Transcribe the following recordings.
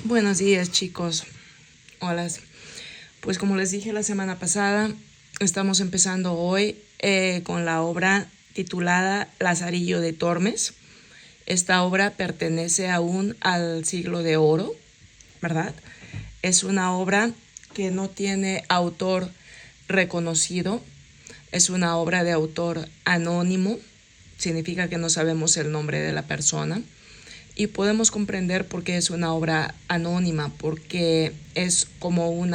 Buenos días, chicos. Hola. Pues como les dije la semana pasada, estamos empezando hoy con la obra titulada Lazarillo de Tormes. Esta obra pertenece aún al siglo de oro, ¿verdad? Es una obra que no tiene autor reconocido. Es una obra de autor anónimo. Significa que no sabemos el nombre de la persona. Y podemos comprender por qué es una obra anónima, porque es como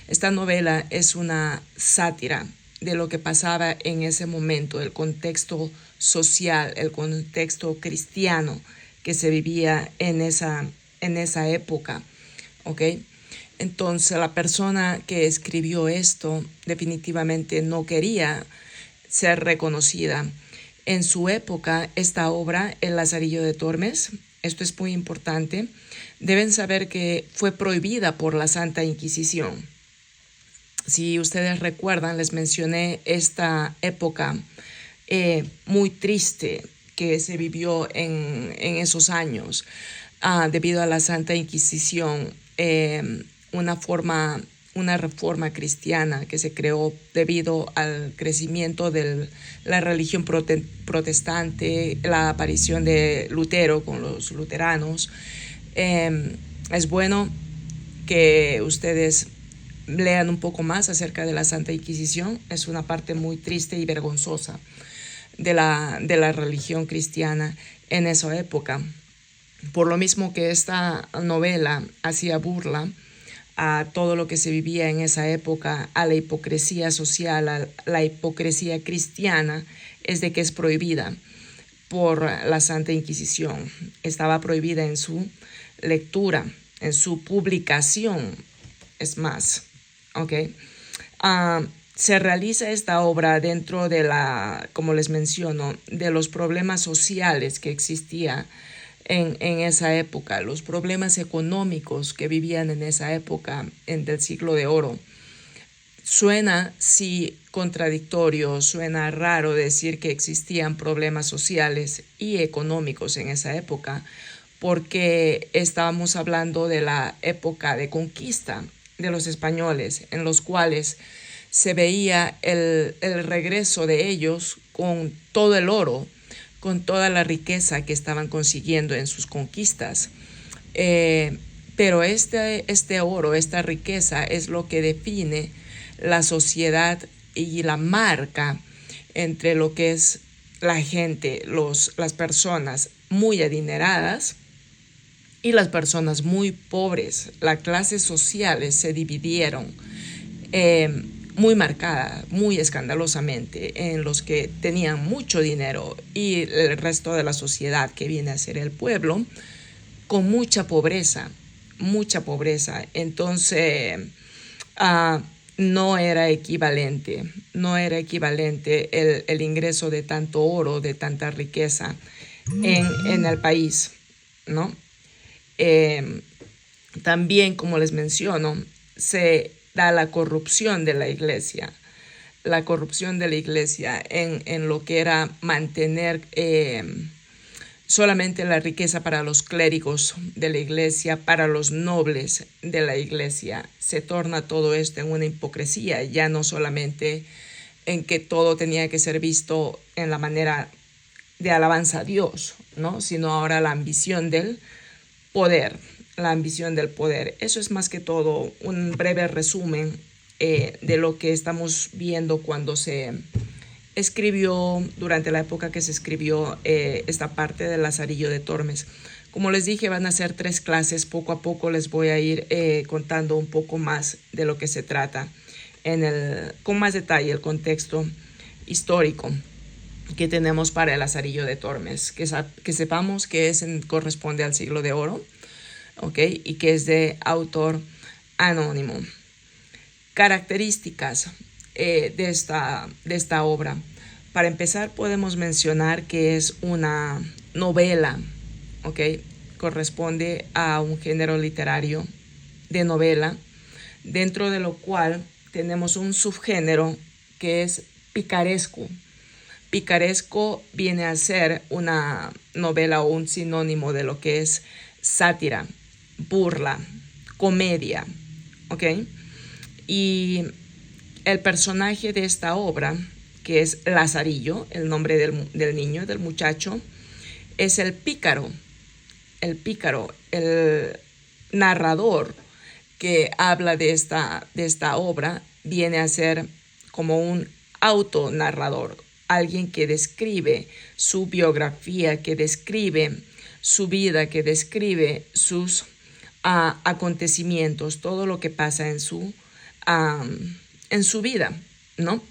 esta novela es una sátira de lo que pasaba en ese momento, el contexto social, el contexto cristiano que se vivía en esa época, ¿ok? Entonces la persona que escribió esto definitivamente no quería ser reconocida. En su época, esta obra, El Lazarillo de Tormes, esto es muy importante, deben saber que fue prohibida por la Santa Inquisición. Si ustedes recuerdan, les mencioné esta época muy triste que se vivió en esos años debido a la Santa Inquisición, una reforma cristiana que se creó debido al crecimiento de la religión protestante, la aparición de Lutero con los luteranos. Es bueno que ustedes lean un poco más acerca de la Santa Inquisición. Es una parte muy triste y vergonzosa de la religión cristiana en esa época. Por lo mismo que esta novela hacía burla a todo lo que se vivía en esa época, a la hipocresía social, a la hipocresía cristiana, es de que es prohibida por la Santa Inquisición. Estaba prohibida en su lectura, en su publicación, es más, ¿ok? Se realiza esta obra dentro de como les menciono, de los problemas sociales que existían en esa época, los problemas económicos que vivían en esa época del siglo de oro. Suena, sí, contradictorio, suena raro decir que existían problemas sociales y económicos en esa época, porque estábamos hablando de la época de conquista de los españoles, en los cuales se veía el regreso de ellos con todo el oro, con toda la riqueza que estaban consiguiendo en sus conquistas. Pero este oro, esta riqueza es lo que define la sociedad y la marca entre lo que es la gente, las personas muy adineradas y las personas muy pobres. Las clases sociales se dividieron muy marcada, muy escandalosamente, en los que tenían mucho dinero y el resto de la sociedad, que viene a ser el pueblo, con mucha pobreza, mucha pobreza. Entonces, no era equivalente el ingreso de tanto oro, de tanta riqueza en el país, ¿no? También, como les menciono, se da la corrupción de la iglesia en lo que era mantener solamente la riqueza para los clérigos de la iglesia, para los nobles de la iglesia. Se torna todo esto en una hipocresía, ya no solamente en que todo tenía que ser visto en la manera de alabanza a Dios, ¿no? Sino ahora la ambición del poder. Eso es más que todo un breve resumen de lo que estamos viendo cuando se escribió, durante la época que se escribió esta parte del Lazarillo de Tormes. Como les dije, van a ser 3 clases. Poco a poco les voy a ir contando un poco más de lo que se trata, con más detalle, el contexto histórico que tenemos para el Lazarillo de Tormes, que sepamos que corresponde al siglo de oro, ¿ok? Y que es de autor anónimo. Características de esta obra. Para empezar, podemos mencionar que es una novela, ¿ok? Corresponde a un género literario de novela, dentro de lo cual tenemos un subgénero que es picaresco. Picaresco viene a ser una novela o un sinónimo de lo que es sátira. burla, comedia, ¿ok? Y el personaje de esta obra, que es Lazarillo, el nombre del niño, del muchacho, es el pícaro, el narrador que habla de esta obra, viene a ser como un autonarrador, alguien que describe su biografía, que describe su vida, que describe sus acontecimientos, todo lo que pasa en su vida, ¿no?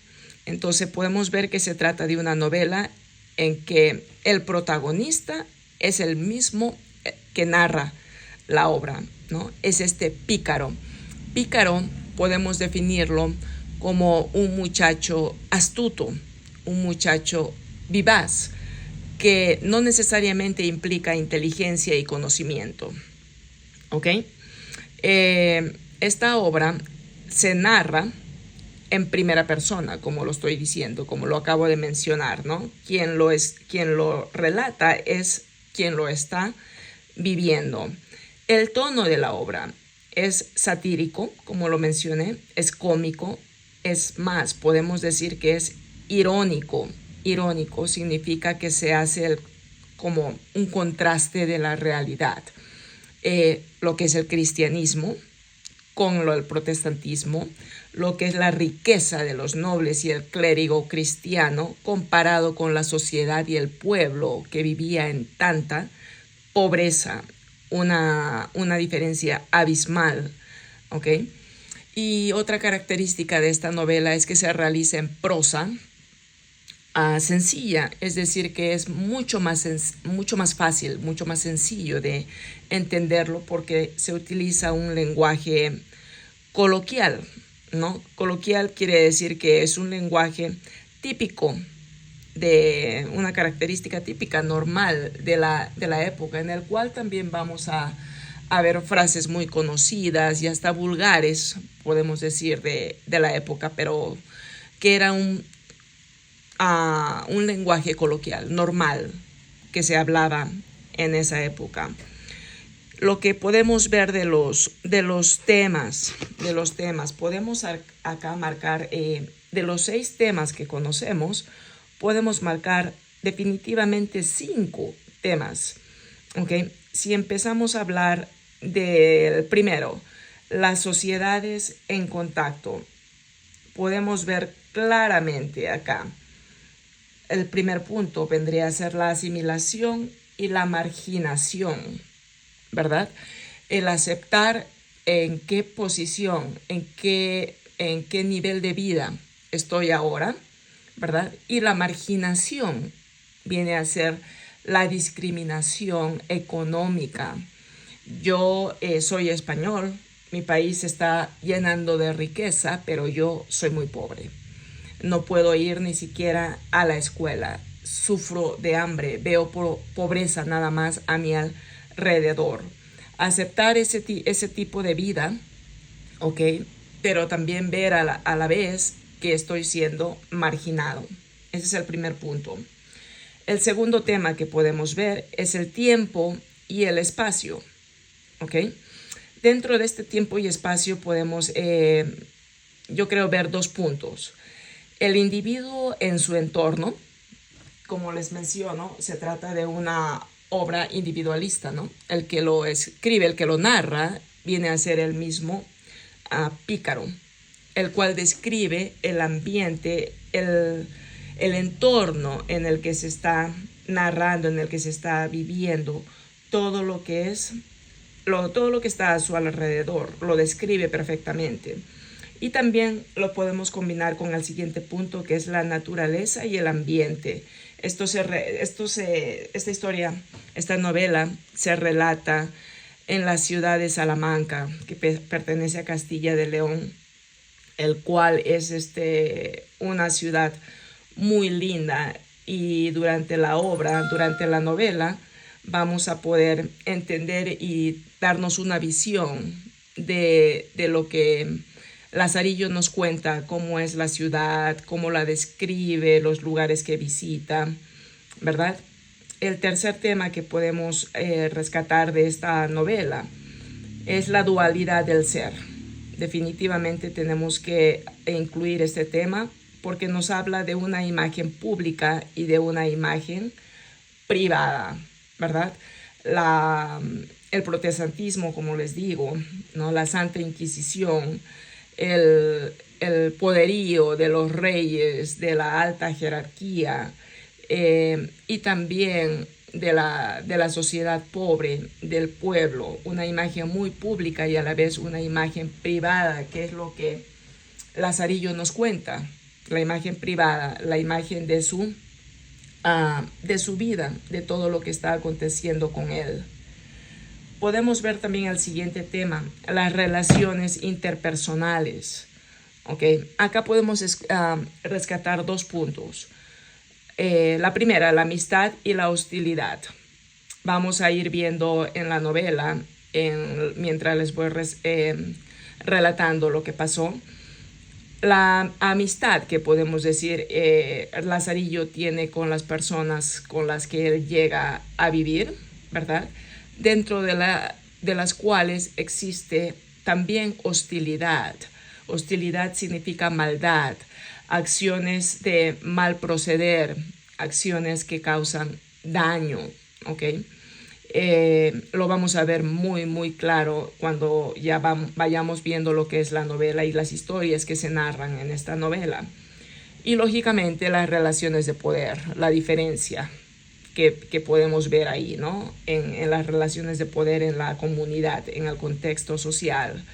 Entonces podemos ver que se trata de una novela en que el protagonista es el mismo que narra la obra, ¿no? Es este pícaro. Pícaro podemos definirlo como un muchacho astuto, un muchacho vivaz, que no necesariamente implica inteligencia y conocimiento, ¿ok? Esta obra se narra en primera persona, como lo estoy diciendo, como lo acabo de mencionar, ¿no? Quien lo relata es quien lo está viviendo. El tono de la obra es satírico, como lo mencioné, es cómico, es más, podemos decir que es irónico. Irónico significa que se hace como un contraste de la realidad. Lo que es el cristianismo con el protestantismo, lo que es la riqueza de los nobles y el clérigo cristiano comparado con la sociedad y el pueblo que vivía en tanta pobreza, una diferencia abismal, ¿ok? Y otra característica de esta novela es que se realiza en prosa sencilla, es decir, que es mucho más fácil, mucho más sencillo de entenderlo porque se utiliza un lenguaje coloquial, ¿no? Coloquial quiere decir que es un lenguaje típico, de una característica típica normal de la época, en el cual también vamos a ver frases muy conocidas y hasta vulgares, podemos decir, de la época, pero que era un lenguaje coloquial, normal, que se hablaba en esa época. Lo que podemos ver de los temas, podemos acá marcar, de los 6 temas que conocemos, podemos marcar definitivamente 5 temas, ¿ok? Si empezamos a hablar del primero, las sociedades en contacto, podemos ver claramente acá. El primer punto vendría a ser la asimilación y la marginación, ¿verdad? El aceptar en qué posición, en qué nivel de vida estoy ahora, ¿verdad? Y la marginación viene a ser la discriminación económica. Yo soy español, mi país se está llenando de riqueza, pero yo soy muy pobre. No puedo ir ni siquiera a la escuela. Sufro de hambre, veo pobreza nada más a mi alrededor. Aceptar ese tipo de vida, ¿ok? Pero también ver a la vez que estoy siendo marginado. Ese es el primer punto. El segundo tema que podemos ver es el tiempo y el espacio, ¿ok? Dentro de este tiempo y espacio podemos, yo creo, ver 2 puntos. El individuo en su entorno, como les menciono, se trata de una obra individualista, ¿no? El que lo escribe, el que lo narra, viene a ser el mismo pícaro, el cual describe el ambiente, el entorno en el que se está narrando, en el que se está viviendo, todo lo que está a su alrededor, lo describe perfectamente. Y también lo podemos combinar con el siguiente punto, que es la naturaleza y el ambiente. Esta novela se relata en la ciudad de Salamanca, que pertenece a Castilla de León, el cual es una ciudad muy linda, y durante la novela, vamos a poder entender y darnos una visión de lo que Lazarillo nos cuenta, cómo es la ciudad, cómo la describe, los lugares que visita, ¿verdad? El tercer tema que podemos rescatar de esta novela es la dualidad del ser. Definitivamente tenemos que incluir este tema porque nos habla de una imagen pública y de una imagen privada, ¿verdad? El protestantismo, como les digo, ¿no? La Santa Inquisición, el poderío de los reyes, de la alta jerarquía, y también de la sociedad pobre, del pueblo, una imagen muy pública y a la vez una imagen privada, que es lo que Lazarillo nos cuenta, la imagen privada, la imagen de su vida, de todo lo que está aconteciendo con él. Podemos ver también el siguiente tema, las relaciones interpersonales. Okay. Acá podemos rescatar 2 puntos. La primera, la amistad y la hostilidad. Vamos a ir viendo en la novela, mientras les voy relatando lo que pasó. La amistad que podemos decir Lazarillo tiene con las personas con las que él llega a vivir, ¿verdad? Dentro de las cuales existe también hostilidad. Hostilidad significa maldad, acciones de mal proceder, acciones que causan daño, ¿ok? Lo vamos a ver muy, muy claro cuando ya vayamos viendo lo que es la novela y las historias que se narran en esta novela. Y lógicamente las relaciones de poder, la diferencia que podemos ver ahí, ¿no? En las relaciones de poder en la comunidad, en el contexto social.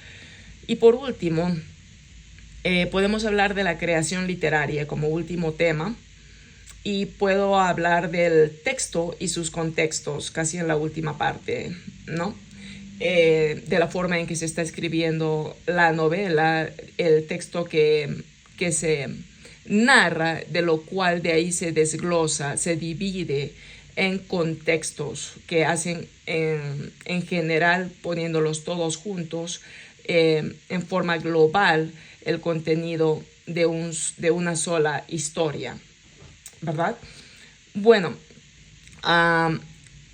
Y por último, podemos hablar de la creación literaria como último tema y puedo hablar del texto y sus contextos casi en la última parte, ¿no? De la forma en que se está escribiendo la novela, el texto que se narra, de lo cual de ahí se desglosa, se divide en contextos que hacen en general, poniéndolos todos juntos, en forma global, el contenido de una sola historia, ¿verdad? Bueno,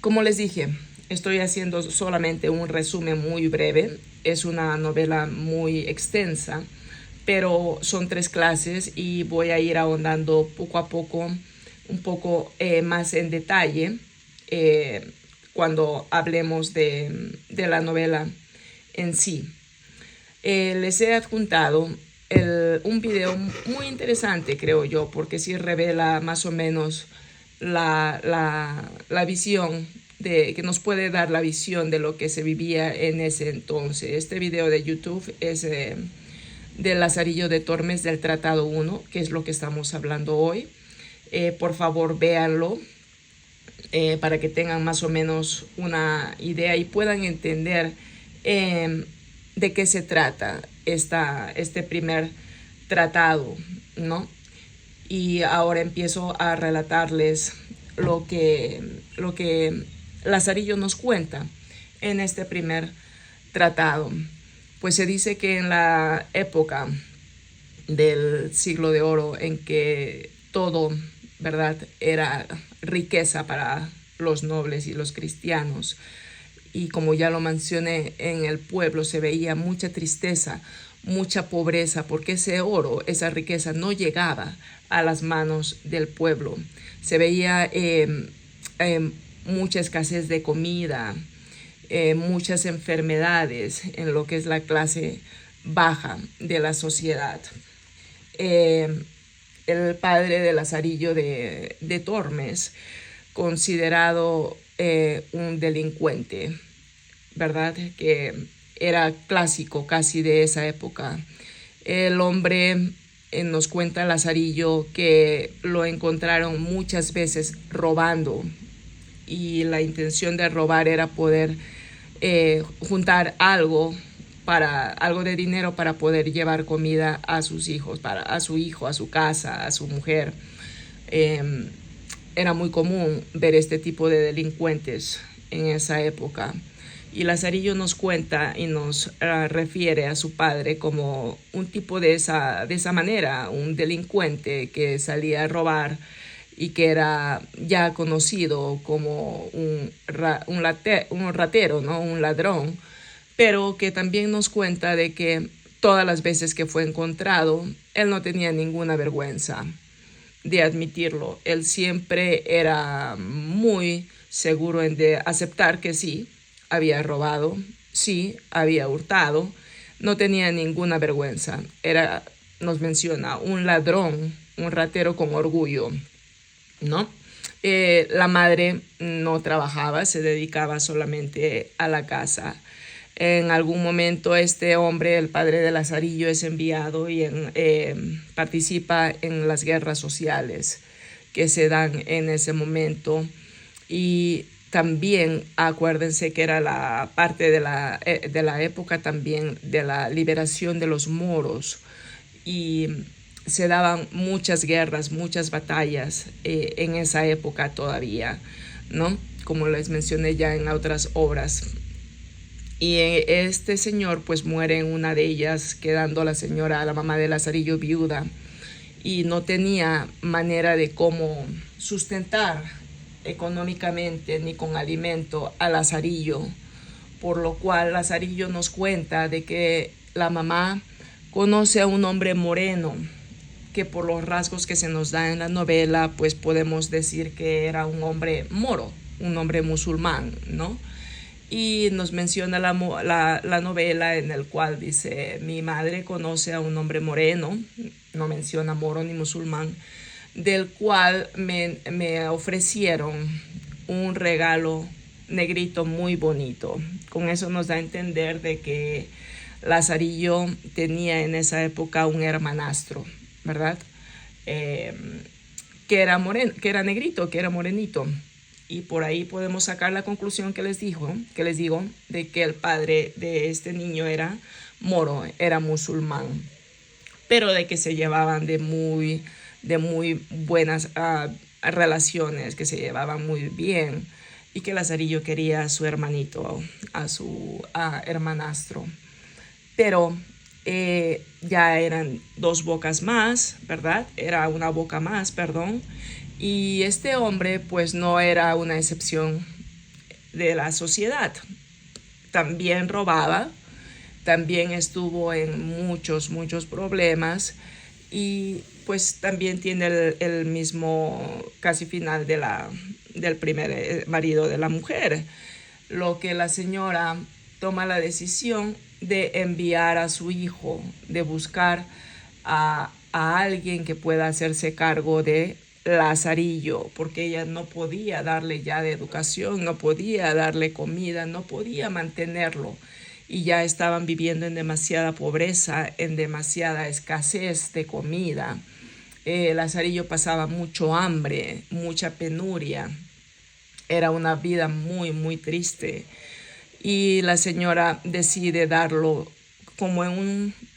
como les dije, estoy haciendo solamente un resumen muy breve. Es una novela muy extensa, pero son 3 clases y voy a ir ahondando poco a poco, un poco más en detalle cuando hablemos de la novela en sí. Les he adjuntado un video muy interesante, creo yo, porque sí revela más o menos la visión que nos puede dar la visión de lo que se vivía en ese entonces. Este video de YouTube es de Lazarillo de Tormes, del Tratado 1, que es lo que estamos hablando hoy. Por favor, véanlo para que tengan más o menos una idea y puedan entender de qué se trata este primer tratado, ¿no? Y ahora empiezo a relatarles lo que Lazarillo nos cuenta en este primer tratado. Pues se dice que en la época del siglo de oro, en que todo, ¿verdad?, era riqueza para los nobles y los cristianos, y como ya lo mencioné, en el pueblo se veía mucha tristeza, mucha pobreza, porque ese oro, esa riqueza no llegaba a las manos del pueblo. Se veía mucha escasez de comida, muchas enfermedades en lo que es la clase baja de la sociedad. El padre de Lazarillo de Tormes, considerado un delincuente, ¿verdad?, que era clásico casi de esa época. El hombre, nos cuenta Lazarillo, que lo encontraron muchas veces robando, y la intención de robar era poder juntar algo de dinero para poder llevar comida a sus hijos, a su hijo, a su casa, a su mujer. Era muy común ver este tipo de delincuentes en esa época. Y Lazarillo nos cuenta y nos refiere a su padre como un tipo de esa manera, un delincuente que salía a robar y que era ya conocido como un ratero, ¿no?, un ladrón, pero que también nos cuenta de que todas las veces que fue encontrado, él no tenía ninguna vergüenza de admitirlo. Él siempre era muy seguro en de aceptar que sí, había robado, sí, había hurtado, no tenía ninguna vergüenza. Era, nos menciona, un ladrón, un ratero con orgullo, ¿no? La madre no trabajaba, se dedicaba solamente a la casa. En algún momento este hombre, el padre de Lazarillo, es enviado y participa en las guerras sociales que se dan en ese momento. Y también acuérdense que era la parte de la época también de la liberación de los moros, y se daban muchas guerras, muchas batallas en esa época todavía, ¿no? Como les mencioné ya en otras obras. Y este señor pues muere en una de ellas, quedando la señora, la mamá de Lazarillo, viuda, y no tenía manera de cómo sustentar económicamente ni con alimento a Lazarillo, por lo cual Lazarillo nos cuenta de que la mamá conoce a un hombre moreno, que por los rasgos que se nos da en la novela, pues podemos decir que era un hombre moro, un hombre musulmán, ¿no? Y nos menciona la novela en el cual dice, mi madre conoce a un hombre moreno, no menciona moro ni musulmán, del cual me ofrecieron un regalo negrito muy bonito. Con eso nos da a entender de que Lazarillo tenía en esa época un hermanastro, ¿verdad? Que era negrito, que era morenito. Y por ahí podemos sacar la conclusión que les digo, de que el padre de este niño era moro, era musulmán, pero de que se llevaban de muy buenas relaciones, que se llevaban muy bien, y que Lazarillo quería a su hermanito, a su hermanastro. Pero ya eran dos bocas más, ¿verdad? Era una boca más, perdón. Y este hombre pues no era una excepción de la sociedad. También robaba, también estuvo en muchos problemas, y pues también tiene el mismo casi final del primer marido de la mujer, lo que la señora toma la decisión de enviar a su hijo, de buscar a alguien que pueda hacerse cargo de Lazarillo, porque ella no podía darle ya de educación, no podía darle comida, no podía mantenerlo, y ya estaban viviendo en demasiada pobreza, en demasiada escasez de comida. Lazarillo pasaba mucho hambre, mucha penuria, era una vida muy triste, y la señora decide darlo como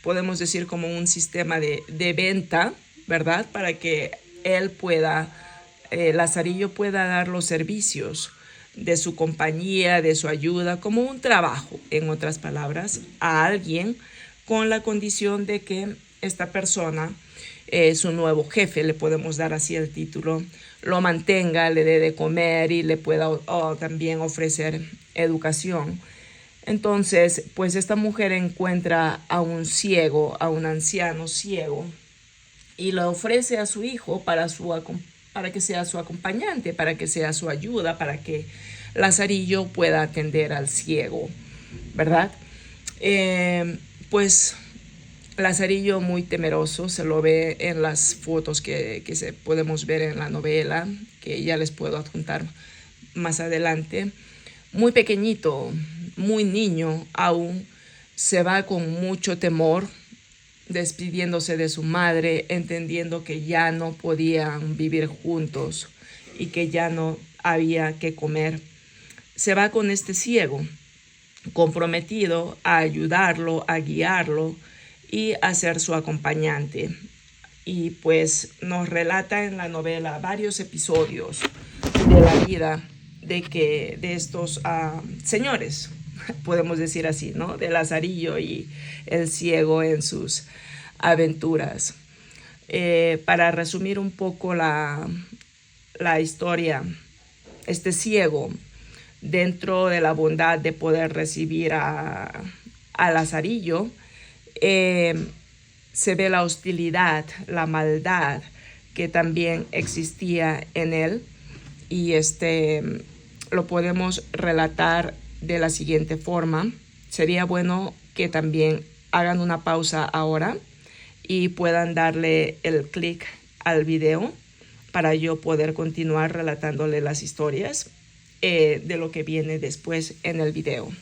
podemos decir, como un sistema de venta, ¿verdad? Para que él pueda, Lazarillo pueda dar los servicios de su compañía, de su ayuda, como un trabajo, en otras palabras, a alguien, con la condición de que esta persona, su nuevo jefe, le podemos dar así el título, lo mantenga, le dé de comer y le pueda también ofrecer educación. Entonces, pues esta mujer encuentra a un ciego, a un anciano ciego, y lo ofrece a su hijo para que sea su acompañante, para que sea su ayuda, para que Lazarillo pueda atender al ciego, ¿verdad? Pues Lazarillo, muy temeroso, se lo ve en las fotos que podemos ver en la novela, que ya les puedo adjuntar más adelante. Muy pequeñito, muy niño aún, se va con mucho temor, despidiéndose de su madre, entendiendo que ya no podían vivir juntos y que ya no había que comer. Se va con este ciego, comprometido a ayudarlo, a guiarlo y a ser su acompañante. Y pues nos relata en la novela varios episodios de la vida de estos señores, podemos decir así, ¿no? De Lazarillo y el ciego en sus aventuras. Para resumir un poco la historia, este ciego dentro de la bondad de poder recibir a Lazarillo, se ve la hostilidad, la maldad que también existía en él, y lo podemos relatar de la siguiente forma. Sería bueno que también hagan una pausa ahora y puedan darle el clic al video para yo poder continuar relatándole las historias de lo que viene después en el video.